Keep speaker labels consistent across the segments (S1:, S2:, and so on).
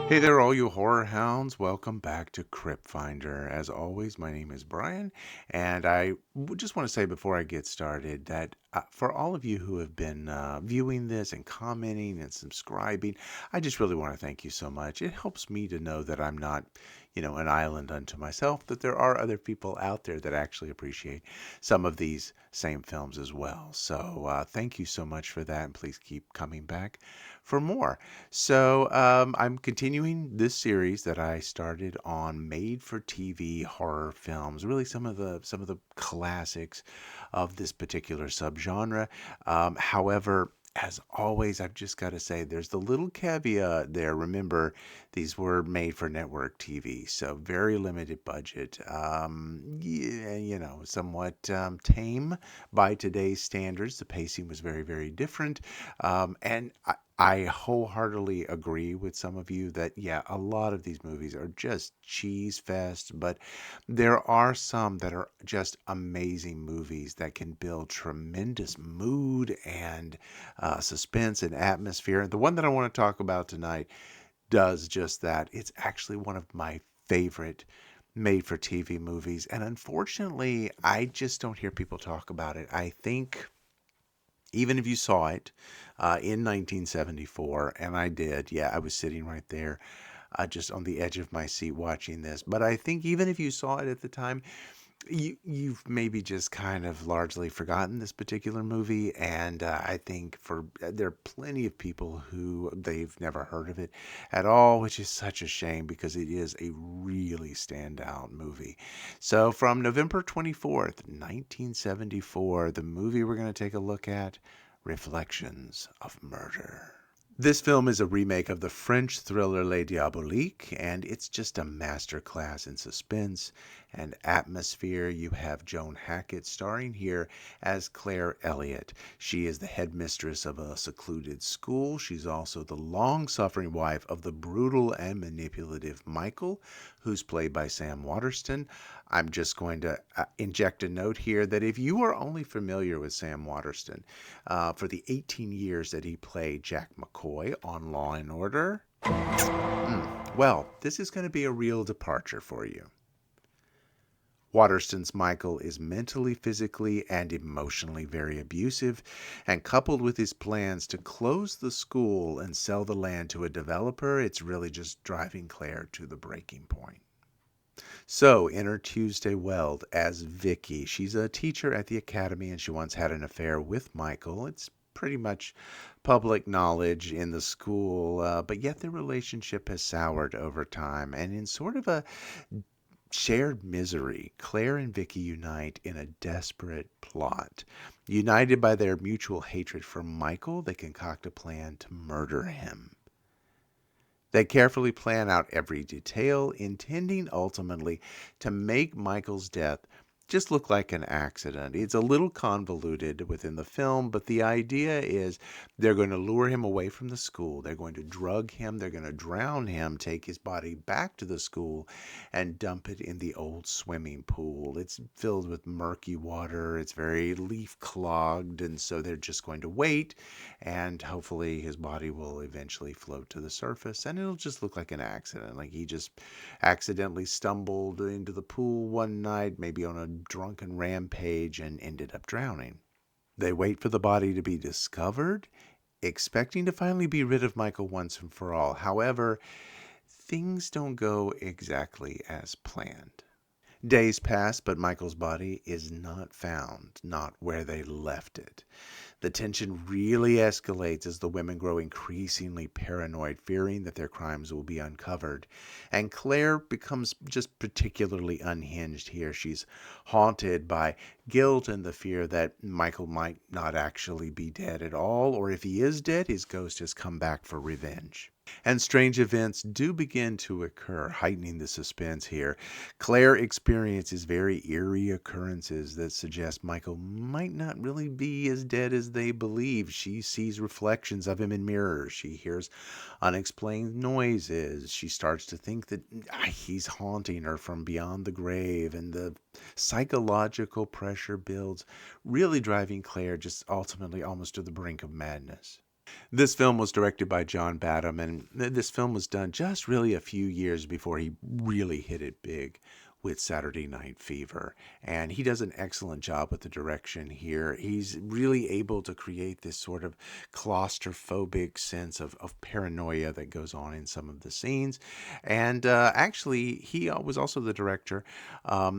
S1: Hey there, all you horror hounds. Welcome back to Crypt Finder. As always, my name is Brian, and just want to say before I get started that for all of you who have been viewing this and commenting and subscribing, I just really want to thank you so much. It helps me to know that I'm not, an island unto myself, that there are other people out there that actually appreciate some of these same films as well. So thank you so much for that, and please keep coming back for more. So I'm continuing this series that I started on made-for-TV horror films. Really, some of the classics of this particular subgenre. However, as always, I've just got to say, there's the little caveat there. Remember, these were made for network TV, so very limited budget. Yeah, somewhat tame by today's standards. The pacing was very, very different, and I wholeheartedly agree with some of you that, yeah, a lot of these movies are just cheese fest, but there are some that are just amazing movies that can build tremendous mood and suspense and atmosphere. And the one that I want to talk about tonight does just that. It's actually one of my favorite made for TV movies. And unfortunately, I just don't hear people talk about it. I think even if you saw it in 1974, and I did, yeah, I was sitting right there just on the edge of my seat watching this. But I think even if you saw it at the time, you've maybe just kind of largely forgotten this particular movie, and I think there are plenty of people who they've never heard of it at all, which is such a shame because it is a really standout movie. So from November 24th, 1974, the movie we're going to take a look at, Reflections of Murder. This film is a remake of the French thriller Les Diaboliques, and it's just a masterclass in suspense and atmosphere. You have Joan Hackett starring here as Claire Elliott. She is the headmistress of a secluded school. She's also the long-suffering wife of the brutal and manipulative Michael, who's played by Sam Waterston. I'm just going to inject a note here that if you are only familiar with Sam Waterston for the 18 years that he played Jack McCoy on Law and Order, well, this is going to be a real departure for you. Waterston's Michael is mentally, physically, and emotionally very abusive, and coupled with his plans to close the school and sell the land to a developer, it's really just driving Claire to the breaking point. So, enter Tuesday Weld as Vicky. She's a teacher at the academy, and she once had an affair with Michael. It's pretty much public knowledge in the school, but yet the relationship has soured over time. And in sort of a shared misery, Claire and Vicky unite in a desperate plot. United by their mutual hatred for Michael, they concoct a plan to murder him. They carefully plan out every detail, intending ultimately to make Michael's death just look like an accident. It's a little convoluted within the film, but the idea is they're going to lure him away from the school. They're going to drug him. They're going to drown him, take his body back to the school, and dump it in the old swimming pool. It's filled with murky water. It's very leaf clogged, and so they're just going to wait, and hopefully his body will eventually float to the surface, and it'll just look like an accident. Like he just accidentally stumbled into the pool one night, maybe on a drunken rampage, and ended up drowning. They wait for the body to be discovered, expecting to finally be rid of Michael once and for all. However, things don't go exactly as planned. Days pass, but Michael's body is not found, not where they left it. The tension really escalates as the women grow increasingly paranoid, fearing that their crimes will be uncovered. And Claire becomes just particularly unhinged here. She's haunted by guilt and the fear that Michael might not actually be dead at all, or if he is dead, his ghost has come back for revenge. And strange events do begin to occur, heightening the suspense here. Claire experiences very eerie occurrences that suggest Michael might not really be as dead as they believe. She sees reflections of him in mirrors. She hears unexplained noises. She starts to think that he's haunting her from beyond the grave, and the psychological pressure builds, really driving Claire just ultimately almost to the brink of madness. This film was directed by John Badam, and this film was done just really a few years before he really hit it big with Saturday Night Fever. And he does an excellent job with the direction here. He's really able to create this sort of claustrophobic sense of paranoia that goes on in some of the scenes. And actually, he was also the director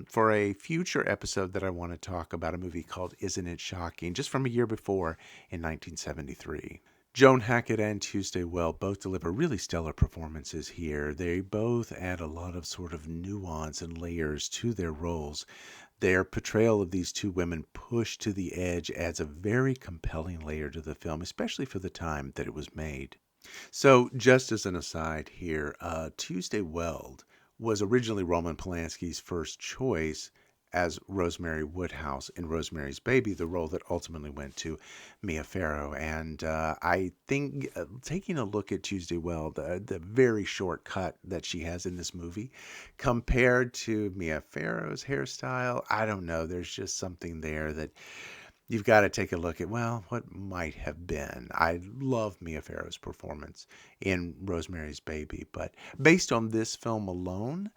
S1: for a future episode that I want to talk about, a movie called Isn't It Shocking, just from a year before in 1973. Joan Hackett and Tuesday Weld both deliver really stellar performances here. They both add a lot of sort of nuance and layers to their roles. Their portrayal of these two women pushed to the edge adds a very compelling layer to the film, especially for the time that it was made. So, just as an aside here, Tuesday Weld was originally Roman Polanski's first choice as Rosemary Woodhouse in Rosemary's Baby, the role that ultimately went to Mia Farrow. And I think taking a look at Tuesday Weld, the very short cut that she has in this movie, compared to Mia Farrow's hairstyle, I don't know. There's just something there that you've got to take a look at, well, what might have been. I love Mia Farrow's performance in Rosemary's Baby, but based on this film alone,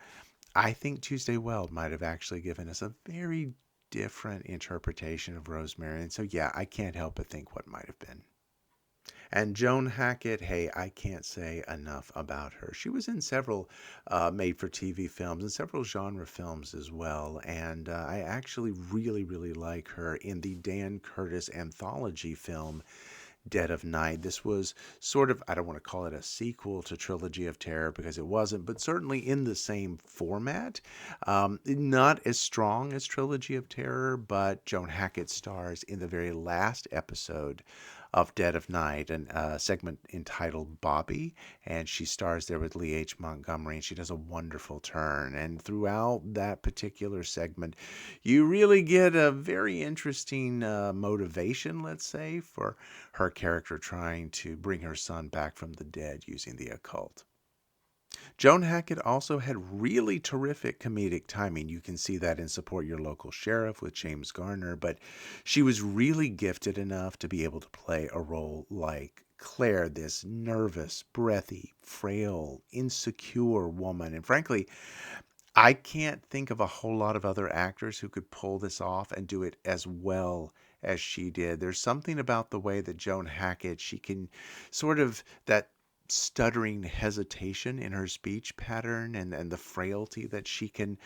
S1: I think Tuesday Weld might have actually given us a very different interpretation of Rosemary. And so, yeah, I can't help but think what might have been. And Joan Hackett, hey, I can't say enough about her. She was in several made-for-TV films and several genre films as well. And I actually really, really like her in the Dan Curtis anthology film, Dead of Night. This was sort of, I don't want to call it a sequel to Trilogy of Terror because it wasn't, but certainly in the same format. Not as strong as Trilogy of Terror, but Joan Hackett stars in the very last episode of Dead of Night, and a segment entitled Bobby, and she stars there with Lee H. Montgomery, and she does a wonderful turn. And throughout that particular segment, you really get a very interesting motivation, let's say, for her character trying to bring her son back from the dead using the occult. Joan Hackett also had really terrific comedic timing. You can see that in Support Your Local Sheriff with James Garner, but she was really gifted enough to be able to play a role like Claire, this nervous, breathy, frail, insecure woman. And frankly, I can't think of a whole lot of other actors who could pull this off and do it as well as she did. There's something about the way that Joan Hackett, she can sort of that stuttering hesitation in her speech pattern, and the frailty that she could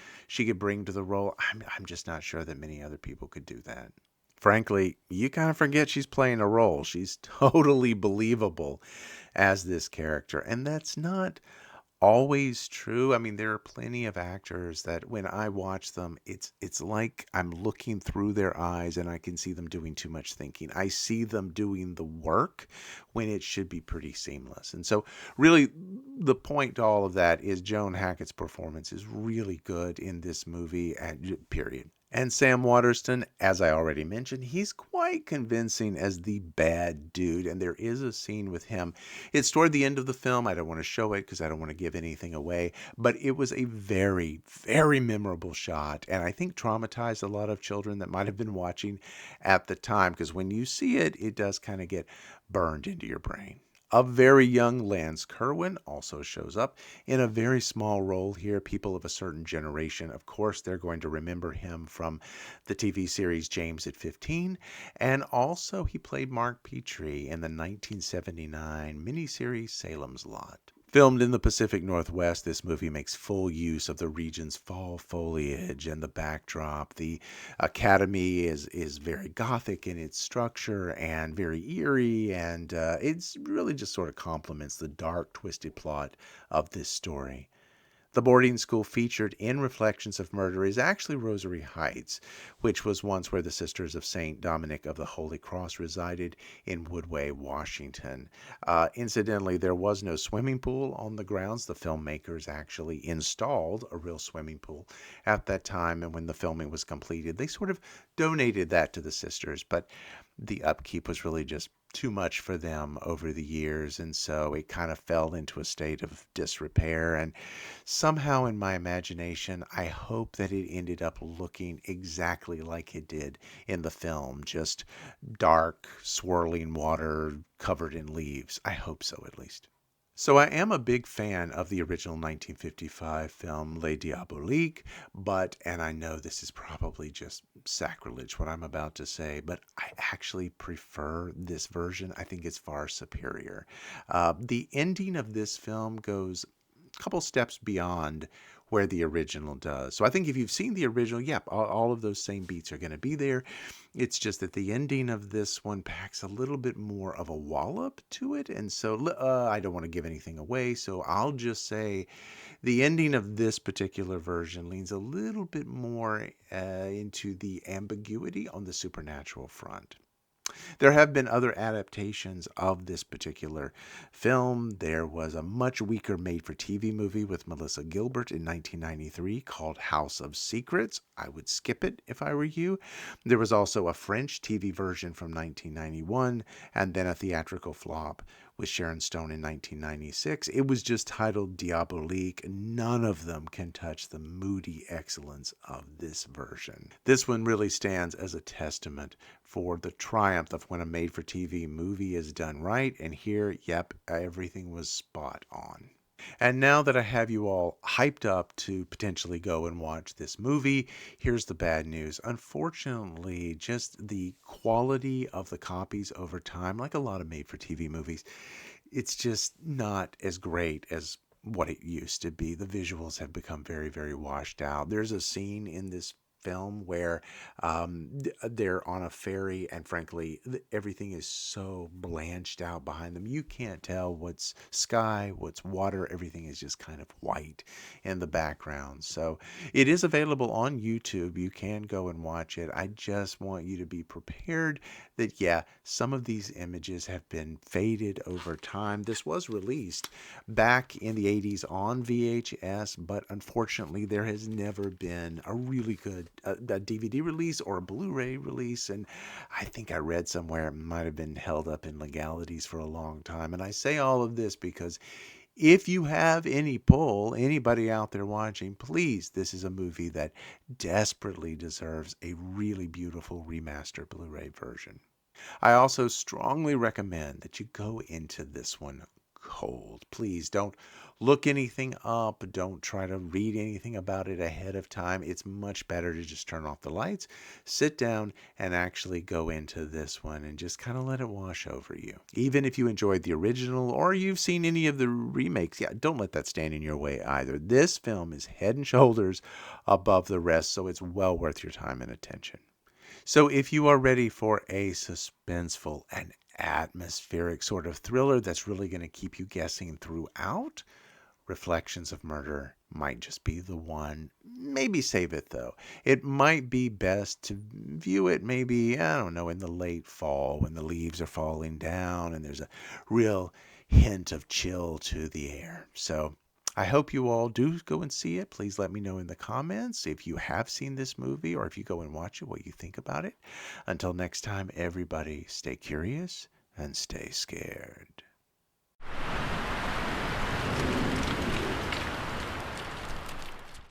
S1: bring to the role. I'm just not sure that many other people could do that. Frankly, you kind of forget she's playing a role. She's totally believable as this character, and that's not always true. I mean, there are plenty of actors that when I watch them, it's like I'm looking through their eyes and I can see them doing too much thinking. I see them doing the work when it should be pretty seamless. And so really the point to all of that is Joan Hackett's performance is really good in this movie, and period. And Sam Waterston, as I already mentioned, he's quite convincing as the bad dude, and there is a scene with him. It's toward the end of the film. I don't want to show it because I don't want to give anything away, but it was a very, very memorable shot, and I think traumatized a lot of children that might have been watching at the time, because when you see it, it does kind of get burned into your brain. A very young Lance Kerwin also shows up in a very small role here. People of a certain generation, of course, they're going to remember him from the TV series James at 15. And also he played Mark Petrie in the 1979 miniseries Salem's Lot. Filmed in the Pacific Northwest, this movie makes full use of the region's fall foliage and the backdrop. The Academy is very gothic in its structure and very eerie, and it's really just sort of complements the dark, twisted plot of this story. The boarding school featured in Reflections of Murder is actually Rosary Heights, which was once where the Sisters of St. Dominic of the Holy Cross resided in Woodway, Washington. Incidentally, there was no swimming pool on the grounds. The filmmakers actually installed a real swimming pool at that time, and when the filming was completed, they sort of donated that to the sisters, but the upkeep was really just too much for them over the years, and so it kind of fell into a state of disrepair. And somehow, in my imagination, I hope that it ended up looking exactly like it did in the film, just dark, swirling water covered in leaves. I hope so, at least. So I am a big fan of the original 1955 film Les Diaboliques, and I know this is probably just sacrilege what I'm about to say, but I actually prefer this version. I think it's far superior. The ending of this film goes a couple steps beyond where the original does. So I think if you've seen the original, yep, all of those same beats are going to be there. It's just that the ending of this one packs a little bit more of a wallop to it. And so I don't want to give anything away. So I'll just say the ending of this particular version leans a little bit more into the ambiguity on the supernatural front. There have been other adaptations of this particular film. There was a much weaker made-for-TV movie with Melissa Gilbert in 1993 called House of Secrets. I would skip it if I were you. There was also a French TV version from 1991, and then a theatrical flop with Sharon Stone in 1996. It was just titled Diabolique. None of them can touch the moody excellence of this version. This one really stands as a testament for the triumph of when a made-for-TV movie is done right, and here, yep, everything was spot on. And now that I have you all hyped up to potentially go and watch this movie, here's the bad news. Unfortunately, just the quality of the copies over time, like a lot of made-for-TV movies, it's just not as great as what it used to be. The visuals have become very, very washed out. There's a scene in this film where they're on a ferry, and frankly, everything is so blanched out behind them. You can't tell what's sky, what's water. Everything is just kind of white in the background. So it is available on YouTube. You can go and watch it. I just want you to be prepared that, yeah, some of these images have been faded over time. This was released back in the 80s on VHS, but unfortunately, there has never been a really good a DVD release or a Blu-ray release, and I think I read somewhere it might have been held up in legalities for a long time. And I say all of this because if you have any pull, anybody out there watching, please, this is a movie that desperately deserves a really beautiful remastered Blu-ray version. I also strongly recommend that you go into this one cold. Please don't look anything up. Don't try to read anything about it ahead of time. It's much better to just turn off the lights, sit down, and actually go into this one and just kind of let it wash over you. Even if you enjoyed the original or you've seen any of the remakes, yeah, don't let that stand in your way either. This film is head and shoulders above the rest, so it's well worth your time and attention. So if you are ready for a suspenseful and atmospheric sort of thriller that's really going to keep you guessing throughout, Reflections of Murder might just be the one. Maybe save it though. It might be best to view it maybe, I don't know, in the late fall when the leaves are falling down and there's a real hint of chill to the air. So I hope you all do go and see it. Please let me know in the comments if you have seen this movie or if you go and watch it, what you think about it. Until next time, everybody, stay curious and stay scared.